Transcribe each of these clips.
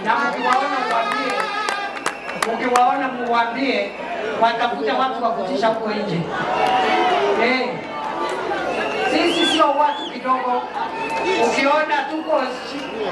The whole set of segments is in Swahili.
Na ukiwaona muambie watafuta watu wa kutisha huko nje. Sisi sio watu kidogo. Ukiona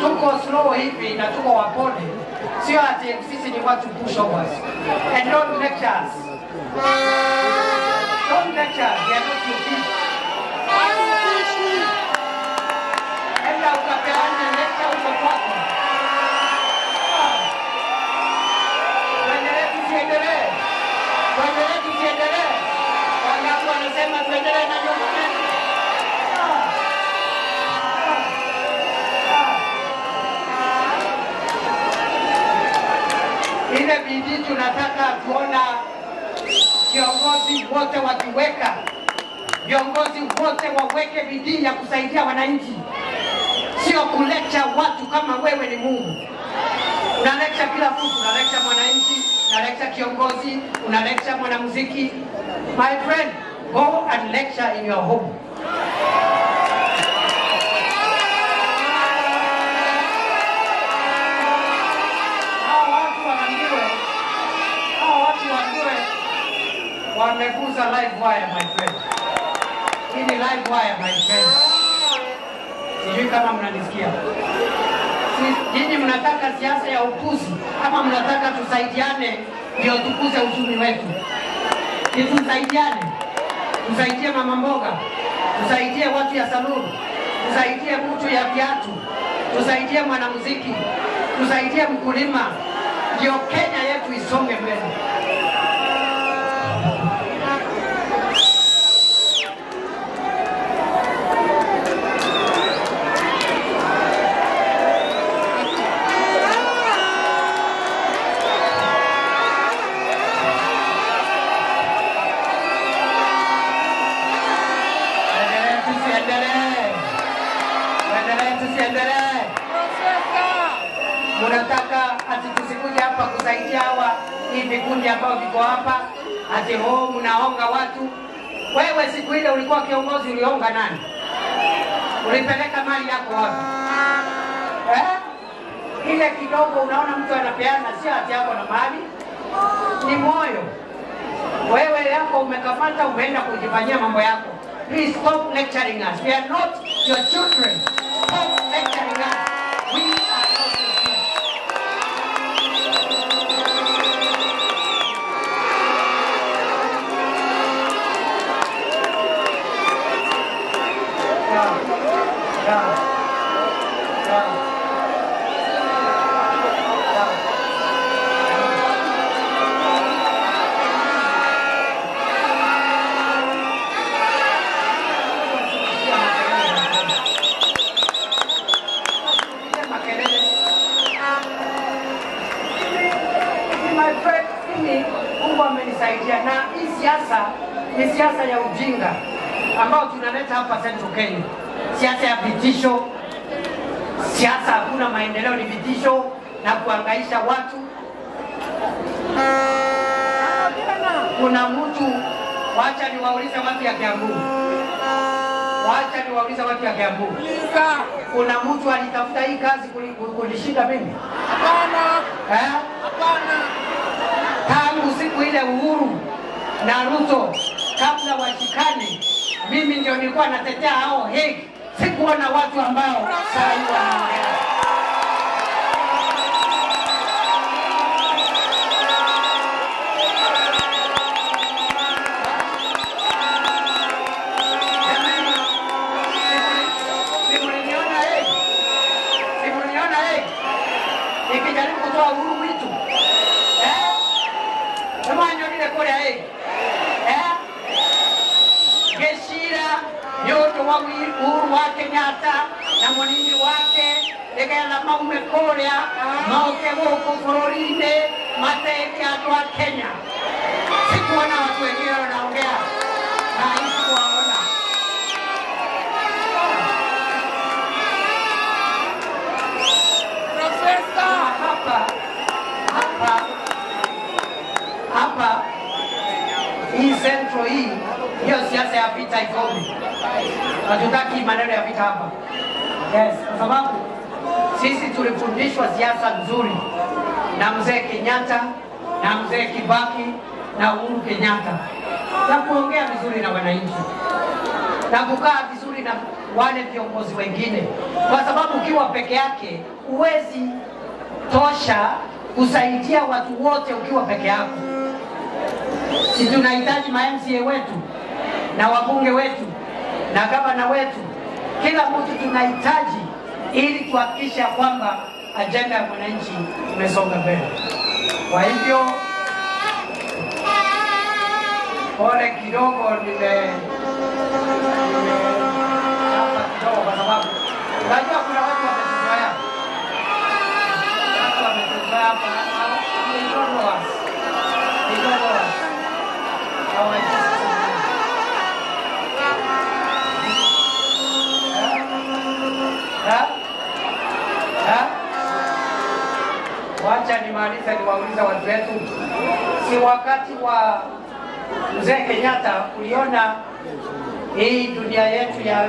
tuko slow hivi na tuko wapole, sio ati sisi ni watu pushovers. And don't lecture us. Don't lecture us. We are not your people. Enda ukapeana lecture huko kwako. Tuendelee. Wangapi wanasema tuendelee na nyumba yetu? Ile bidii tunataka kuona viongozi wote wakiweka. Viongozi wote waweke bidii ya kusaidia wananchi. Sio kulecture watu kama wewe ni Mungu. Unalecture kila mtu, unalecture mwananchi, unalecture kiongozi, unalecture mwanamuziki. My friend, go and lecture in your home. Wamekuza live wire, my friend. Hii ni live wire, my friend. Sijui kama mnanisikia. Nyinyi mnataka siasa ya upuzi ama mnataka tusaidiane ndio tukuze uchumi wetu? Tusaidiane. Tusaidie mama mboga. Tusaidie watu ya saluni. Tusaidie mtu ya viatu. Tusaidie mwanamuziki. Tusaidie mkulima. Ndio Kenya yetu isonge mbele. Munataka ati tusikuja hapa kusaidia hawa hivi kundi ambao viko hapa ati mnaonga watu. Wewe siku ile ulikuwa kiongozi, ulionga nani? Ulipeleka mali yako wapi? Ile kidogo unaona mtu anapeana, sio ati yako na mali, ni moyo. Wewe yako umekamata, umeenda kujifanyia mambo yako. Please stop lecturing us. We are not your children. Stop lecturing us. We are not your children. Na hii siasa ni siasa ya ujinga ambao tunaleta hapa Central Kenya. Siasa ya vitisho. Siasa hakuna maendeleo, ni vitisho na kuhangaisha watu. Kuna mtu, wacha niwaulize watu ya Kiambu. Kuna mtu alitafuta hii kazi kulishinda mimi? Hapana. Hapana. Tangu siku ile Uhuru na Ruto kabla washikane, mimi ndio nilikuwa natetea hao Hague. Sikuona watu ambao saa hii wanaongea. Simuliniona Hague. Nikijaribu kutoa Uhuru witu. Kama nyonile kule Hague. Geshira yoto wa Uhuru wa Kenyatta na mwanini wake legela maume korea mauke woko Floride mateke atwa Kenya. Sikuona watu wengine wanaongea na hisi kuwaona. Profesa hapa hii Central hii, hiyo siasa ya vita ikomi. Hatutaki maneno ya vita hapa. Yes, kwa sababu Sisi tulifundishwa siasa nzuri na mzee Kenyatta na mzee Kibaki na Uhuru Kenyatta, na kuongea vizuri na wananchi na kukaa vizuri na wale viongozi wengine, kwa sababu ukiwa peke yake huwezi tosha kusaidia watu wote ukiwa peke yako. Si tunahitaji ma-MCA wetu na wabunge wetu na gavana wetu, kila mtu tunahitaji, ili kuhakikisha kwamba ajenda ya mwananchi imesonga mbele. Kwa hivyo pole kidogo hapa kidogo, kwa sababu unajua kuna watu wametuzoea. Watu wametuzoea hapa wacha nimalize niwauliza watu wetu. Si wakati wa mzee Kenyatta uliona hii dunia yetu ya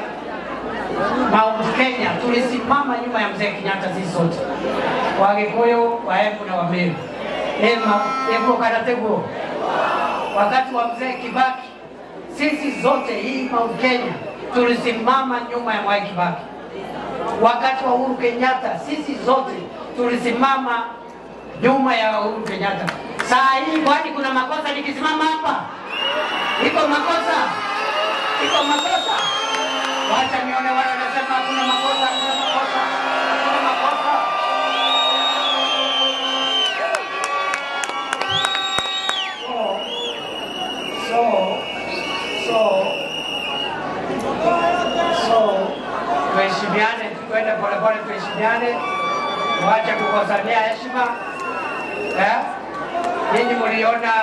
Mount Kenya, tulisimama nyuma ya mzee Kenyatta sisi sote, Wagikuyu, Waembu na Wameru. Wakati wa mzee Kibaki sisi zote hii Mount Kenya tulisimama nyuma ya Mwai Kibaki. Wakati wa Uhuru Kenyatta sisi zote tulisimama nyuma ya Uhuru Kenyatta. Saa hii kwani kuna makosa nikisimama hapa? Iko makosa? Iko makosa? Wacha nione wale wanasema kuna makosa, kuna makosa, kuna makosa. Tuheshimiane, tuende polepole, tuheshimiane. Wacha kukosania heshima. Ninyi mliona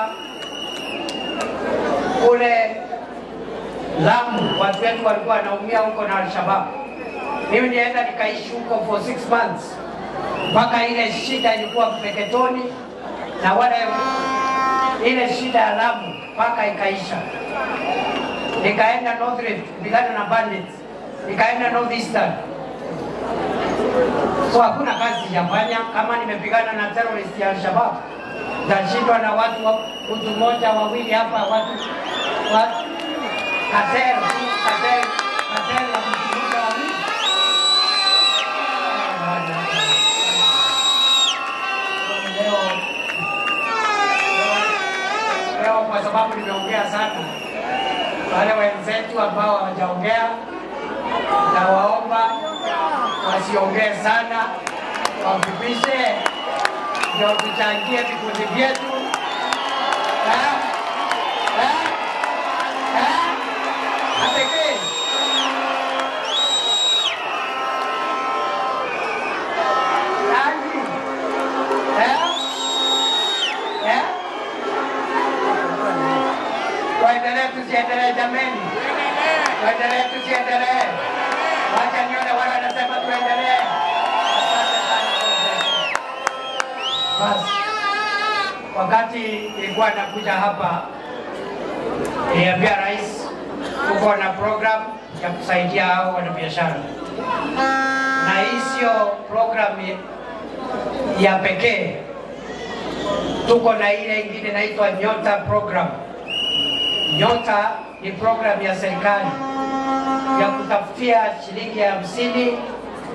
kule Lamu watu wetu walikuwa wanaumia huko na Al-Shabaab. Mimi nienda nikaishi huko for 6 months. Mpaka ile shida ilikuwa Mpeketoni na wale ile shida ya Lamu mpaka ikaisha. Nikaenda North Rift kupigana na bandits. Nikaenda North Eastern. So hakuna kazi sijafanya. Kama nimepigana na terrorist ya Al-Shabaab, nashindwa na watu mmoja wawili hapa, watu Katel ya mtu mmoja wawili. Leo kwa sababu nimeongea sana, wale wenzetu ambao hawajaongea na waomba wasiongee sana, wafupishe ndio tuchangie vikundi vyetu. Tusiendelee jameni, tuendelee, tusiendelee. Wacha nione wale wanasema tuendelee. Asante sana. Basi, wakati ilikuwa nakuja hapa, niliambia rais tuko na program ya kusaidia hao wanabiashara, na hii sio program ya pekee. Tuko na ile ingine inaitwa Nyota program. Nyota ni program ya serikali ya kutafutia shilingi 50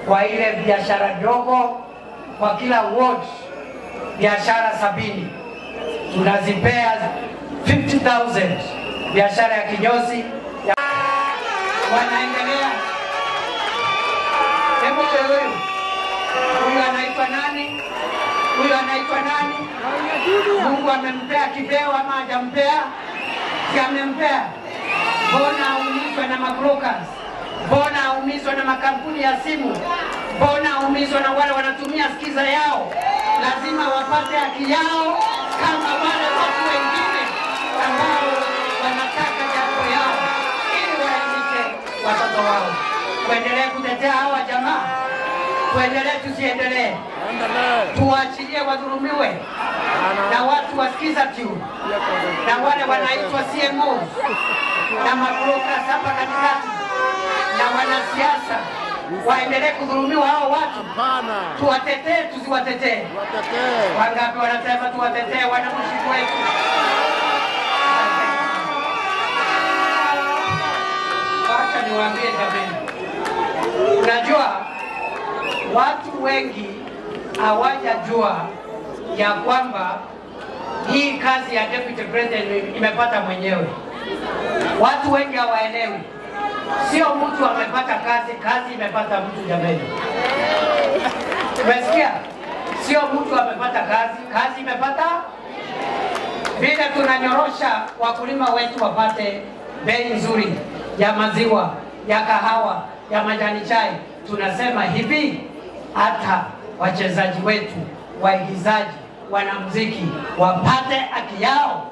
kwa ile biashara dogo, kwa kila ward biashara 70. Tunazipea 50,000 biashara ya kinyozi wanaendelea. Hebu huyu anaitwa nani? Huyu anaitwa nani? Mungu amempea kibeo ama hajampea? Amempea. Mbona aumizwa na mabrokers? Mbona aumizwa na makampuni ya simu? Mbona aumizwa na wale wanatumia skiza yao? Lazima wapate haki yao kama wale watu wengine ambao wanataka jambo yao, ili waelimishe watoto wao. Tuendelee kutetea hawa jamaa, tuendelee, tusiendelee. Tuachilie wadhulumiwe na watu wa skiza tu, na wale wanaitwa CMOs na mabrokers hapa katikati, na wanasiasa waendelee kudhulumiwa hao watu? Hapana. Tuwatetee, tusiwatetee? Tuwatetee. Wangapi wanasema tuwatetee wanamshiki wetu? Wacha niwaambie jamani. Unajua watu wengi hawajajua ya kwamba hii kazi ya deputy president imepata mwenyewe. Watu wengi hawaelewi. Sio mtu amepata kazi, kazi imepata mtu jamani. Umesikia? Sio mtu amepata kazi, kazi imepata. Vile tunanyorosha wakulima wetu wapate bei nzuri ya maziwa, ya kahawa, ya majani chai, tunasema hivi hata wachezaji wetu, waigizaji, wanamuziki wapate haki yao.